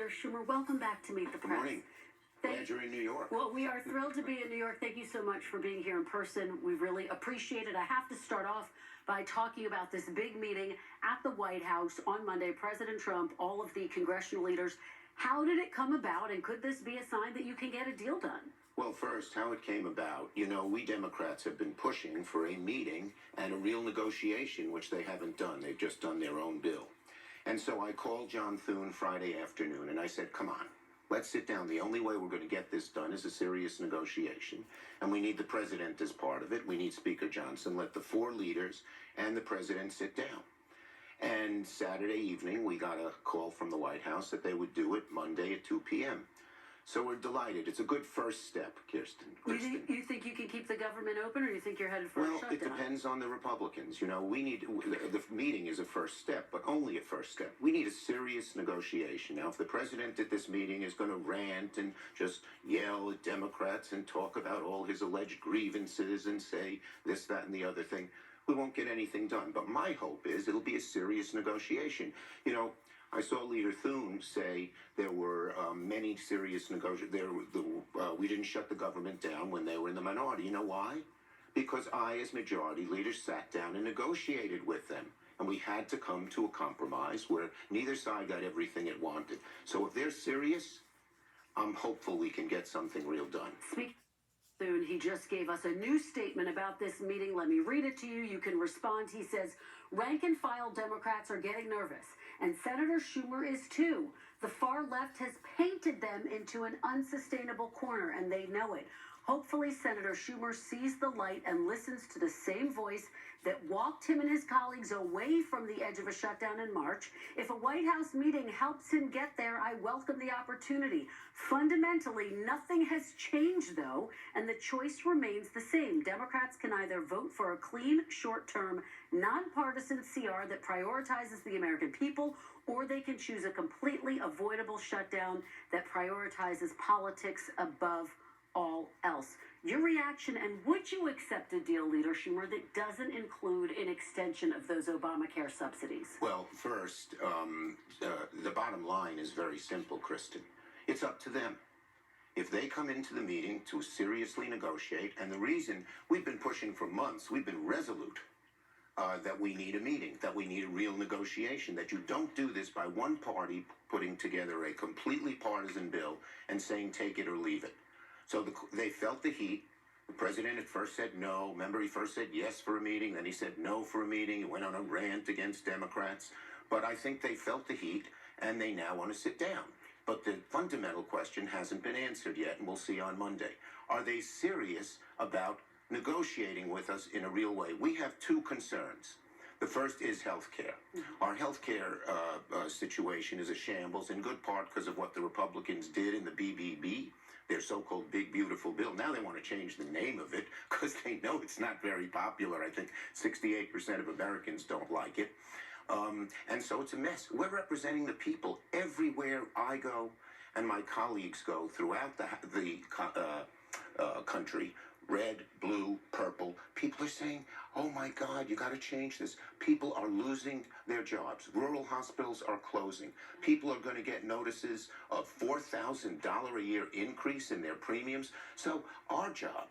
Leader Schumer. Welcome back to Meet the Press. Good morning. Glad you're in New York. Well, we are thrilled to be in New York. Thank you so much for being here in person. We really appreciate it. I have to start off by talking about this big meeting at the White House on Monday. President Trump, all of the congressional leaders. How did it come about, and could this be a sign that you can get a deal done? Well, first, how it came about. You know, we Democrats have been pushing for a meeting and a real negotiation, which they haven't done. They've just done their own bill. And so I called John Thune Friday afternoon, and I said, come on, let's sit down. The only way we're going to get this done is a serious negotiation. And we need the president as part of it. We need Speaker Johnson. Let the four leaders and the president sit down. And Saturday evening, we got a call from the White House that they would do it Monday at 2 p.m. So we're delighted. It's a good first step, Kirsten. You think you can keep the government open, or you think you're headed for a shutdown? Well, it depends on the Republicans. You know, the meeting is a first step, but only a first step. We need a serious negotiation. Now, if the president at this meeting is going to rant and just yell at Democrats and talk about all his alleged grievances and say this, that, and the other thing, we won't get anything done. But my hope is it'll be a serious negotiation. You know, I saw Leader Thune say there were many serious negotiations. We didn't shut the government down when they were in the minority. You know why? Because I, as majority leader, sat down and negotiated with them. And we had to come to a compromise where neither side got everything it wanted. So if they're serious, I'm hopeful we can get something real done. Soon. He just gave us a new statement about this meeting. Let me read it to you. You can respond. He says, rank and file Democrats are getting nervous, and Senator Schumer is too. The far left has painted them into an unsustainable corner, and they know it. Hopefully, Senator Schumer sees the light and listens to the same voice that walked him and his colleagues away from the edge of a shutdown in March. If a White House meeting helps him get there, I welcome the opportunity. Fundamentally, nothing has changed, though, and the choice remains the same. Democrats can either vote for a clean, short-term, nonpartisan CR that prioritizes the American people, or they can choose a completely avoidable shutdown that prioritizes politics above all else. Your reaction, and would you accept a deal, Leader Schumer, that doesn't include an extension of those Obamacare subsidies? Well, first, the bottom line is very simple, Kristen. It's up to them. If they come into the meeting to seriously negotiate, and the reason we've been pushing for months, we've been resolute that we need a meeting, that we need a real negotiation, that you don't do this by one party putting together a completely partisan bill and saying take it or leave it. So they felt the heat. The president at first said no. Remember, he first said yes for a meeting, then he said no for a meeting. He went on a rant against Democrats. But I think they felt the heat, and they now want to sit down. But the fundamental question hasn't been answered yet, and we'll see on Monday. Are they serious about negotiating with us in a real way? We have two concerns. The first is health care. Our health care situation is a shambles, in good part because of what the Republicans did in the BBB, their so-called big, beautiful bill. Now they want to change the name of it because they know it's not very popular. I think 68% of Americans don't like it. And so it's a mess. We're representing the people everywhere I go and my colleagues go throughout the country. Red, blue, purple. People are saying, oh my God, you got to change this. People are losing their jobs. Rural hospitals are closing. People are going to get notices of $4,000 a year increase in their premiums. So our job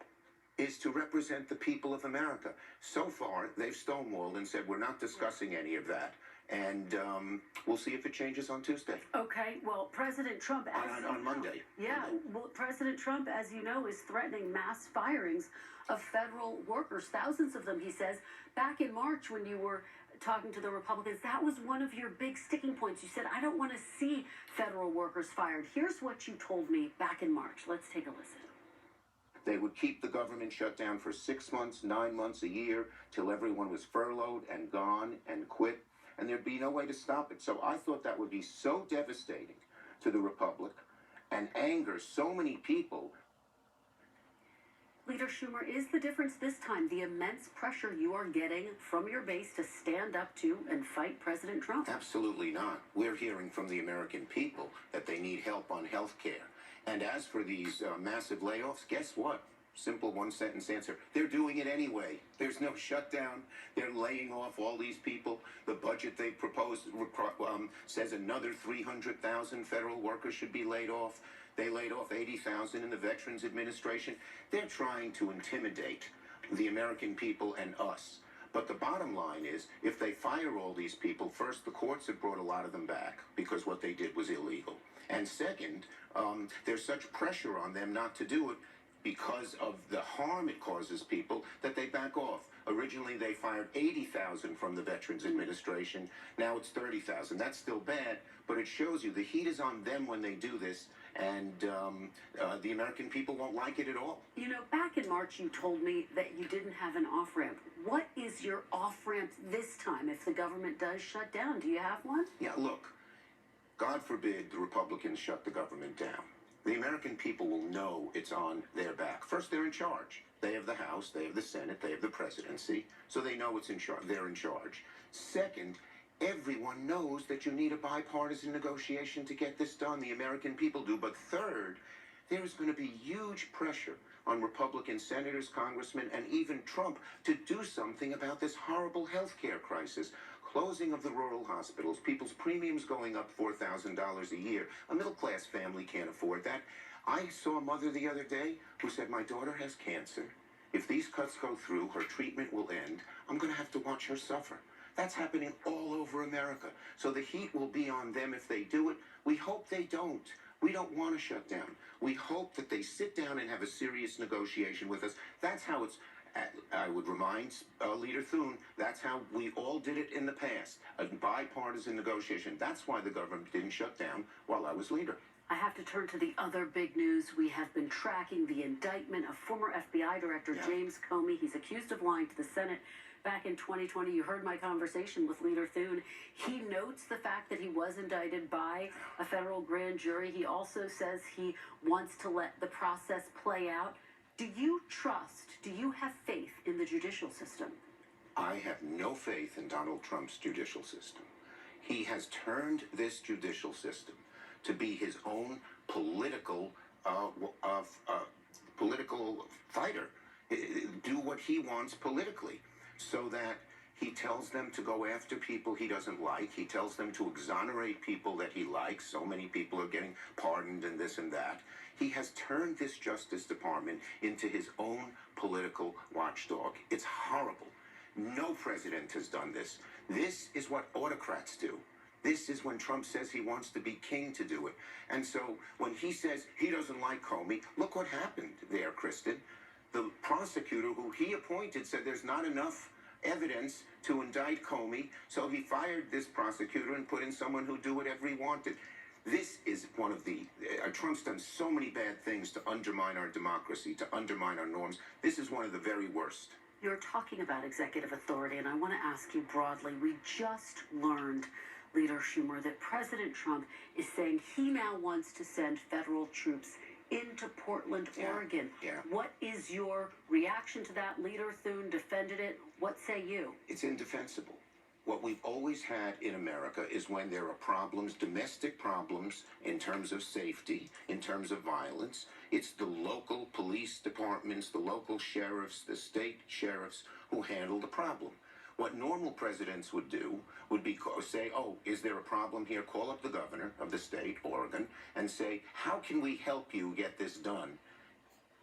is to represent the people of America. So far, they've stonewalled and said, we're not discussing any of that. And we'll see if it changes on Tuesday. Okay, well, President Trump... On Monday. Yeah, well, President Trump, as you know, is threatening mass firings of federal workers, thousands of them, he says. Back in March, when you were talking to the Republicans, that was one of your big sticking points. You said, I don't want to see federal workers fired. Here's what you told me back in March. Let's take a listen. They would keep the government shut down for 6 months, 9 months, a year, till everyone was furloughed and gone and quit. And there'd be no way to stop it. So I thought that would be so devastating to the Republic and anger so many people. Leader Schumer, is the difference this time the immense pressure you are getting from your base to stand up to and fight President Trump? Absolutely not. We're hearing from the American people that they need help on health care. And as for these massive layoffs, guess what? simple one-sentence answer. They're doing it anyway. There's no shutdown. They're laying off all these people. The budget they proposed says another 300,000 federal workers should be laid off. They laid off 80,000 in the Veterans Administration. They're trying to intimidate the American people and us. But the bottom line is, if they fire all these people, first, the courts have brought a lot of them back because what they did was illegal. And second, there's such pressure on them not to do it because of the harm it causes people that they back off. Originally, they fired 80,000 from the Veterans Administration. Now it's 30,000. That's still bad, but it shows you the heat is on them when they do this, and the American people won't like it at all. You know, back in March, you told me that you didn't have an off-ramp. What is your off-ramp this time if the government does shut down? Do you have one? Yeah, look, God forbid the Republicans shut the government down. The American people will know it's on their back. First, they're in charge. They have the House, they have the Senate, they have the presidency, so they know it's in charge. They're in charge. Second, everyone knows that you need a bipartisan negotiation to get this done. The American people do. But third, there is going to be huge pressure on Republican senators, congressmen, and even Trump to do something about this horrible health care crisis. Closing of the rural hospitals, people's premiums going up $4,000 a year. A middle-class family can't afford that. I saw a mother the other day who said, my daughter has cancer. If these cuts go through, her treatment will end. I'm going to have to watch her suffer. That's happening all over America. So the heat will be on them if they do it. We hope they don't. We don't want to shut down. We hope that they sit down and have a serious negotiation with us. That's how it's... I would remind Leader Thune, that's how we all did it in the past, a bipartisan negotiation. That's why the government didn't shut down while I was leader. I have to turn to the other big news. We have been tracking the indictment of former FBI Director James Comey. He's accused of lying to the Senate. Back in 2020, you heard my conversation with Leader Thune. He notes the fact that he was indicted by a federal grand jury. He also says he wants to let the process play out. Do you have faith in the judicial system? I have no faith in Donald Trump's judicial system. He has turned this judicial system to be his own political fighter. Do what he wants politically, so that he tells them to go after people he doesn't like. He tells them to exonerate people that he likes. So many people are getting pardoned and this and that. He has turned this Justice Department into his own political watchdog. It's horrible. No president has done this. This is what autocrats do. This is when Trump says he wants to be king to do it. And so when he says he doesn't like Comey, look what happened there, Kristen. The prosecutor who he appointed said there's not enough evidence to indict Comey, so he fired this prosecutor and put in someone who'd do whatever he wanted. This is one of the... Trump's done so many bad things to undermine our democracy, to undermine our norms. This is one of the very worst. You're talking about executive authority, and I want to ask you broadly. We just learned, Leader Schumer, that President Trump is saying he now wants to send federal troops into Portland, Oregon. What is your reaction to that? Leader Thune defended it. What say you? It's indefensible. What we've always had in America is when there are problems, domestic problems in terms of safety, in terms of violence, it's the local police departments, the local sheriffs, the state sheriffs who handle the problem. What normal presidents would do would be say, oh, is there a problem here? Call up the governor of the state, Oregon, and say, how can we help you get this done?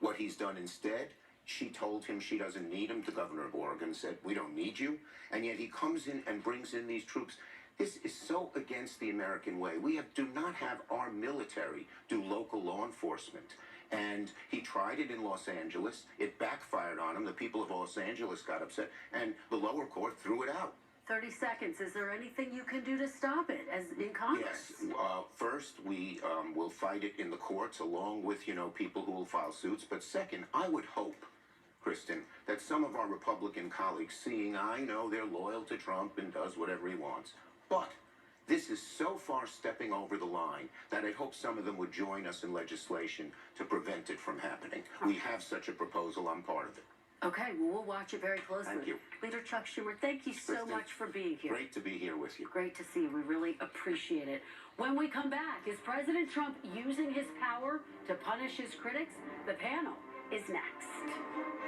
What he's done instead, she told him she doesn't need him. The governor of Oregon said, we don't need you. And yet he comes in and brings in these troops. This is so against the American way. We do not have our military do local law enforcement. And he tried it in Los Angeles. It backfired on him. The people of Los Angeles got upset, and the lower court threw it out. 30 seconds. Is there anything you can do to stop it, as in Congress? Yes. First, we will fight it in the courts, along with, people who will file suits. But second, I would hope, Kristen, that some of our Republican colleagues, seeing I know they're loyal to Trump and does whatever he wants, but this is so far stepping over the line that I hope some of them would join us in legislation to prevent it from happening. We have such a proposal. I'm part of it. Okay, well, we'll watch it very closely. Thank you. Leader Chuck Schumer, thank you so much for being here. Great to be here with you. Great to see you. We really appreciate it. When we come back, is President Trump using his power to punish his critics? The panel is next.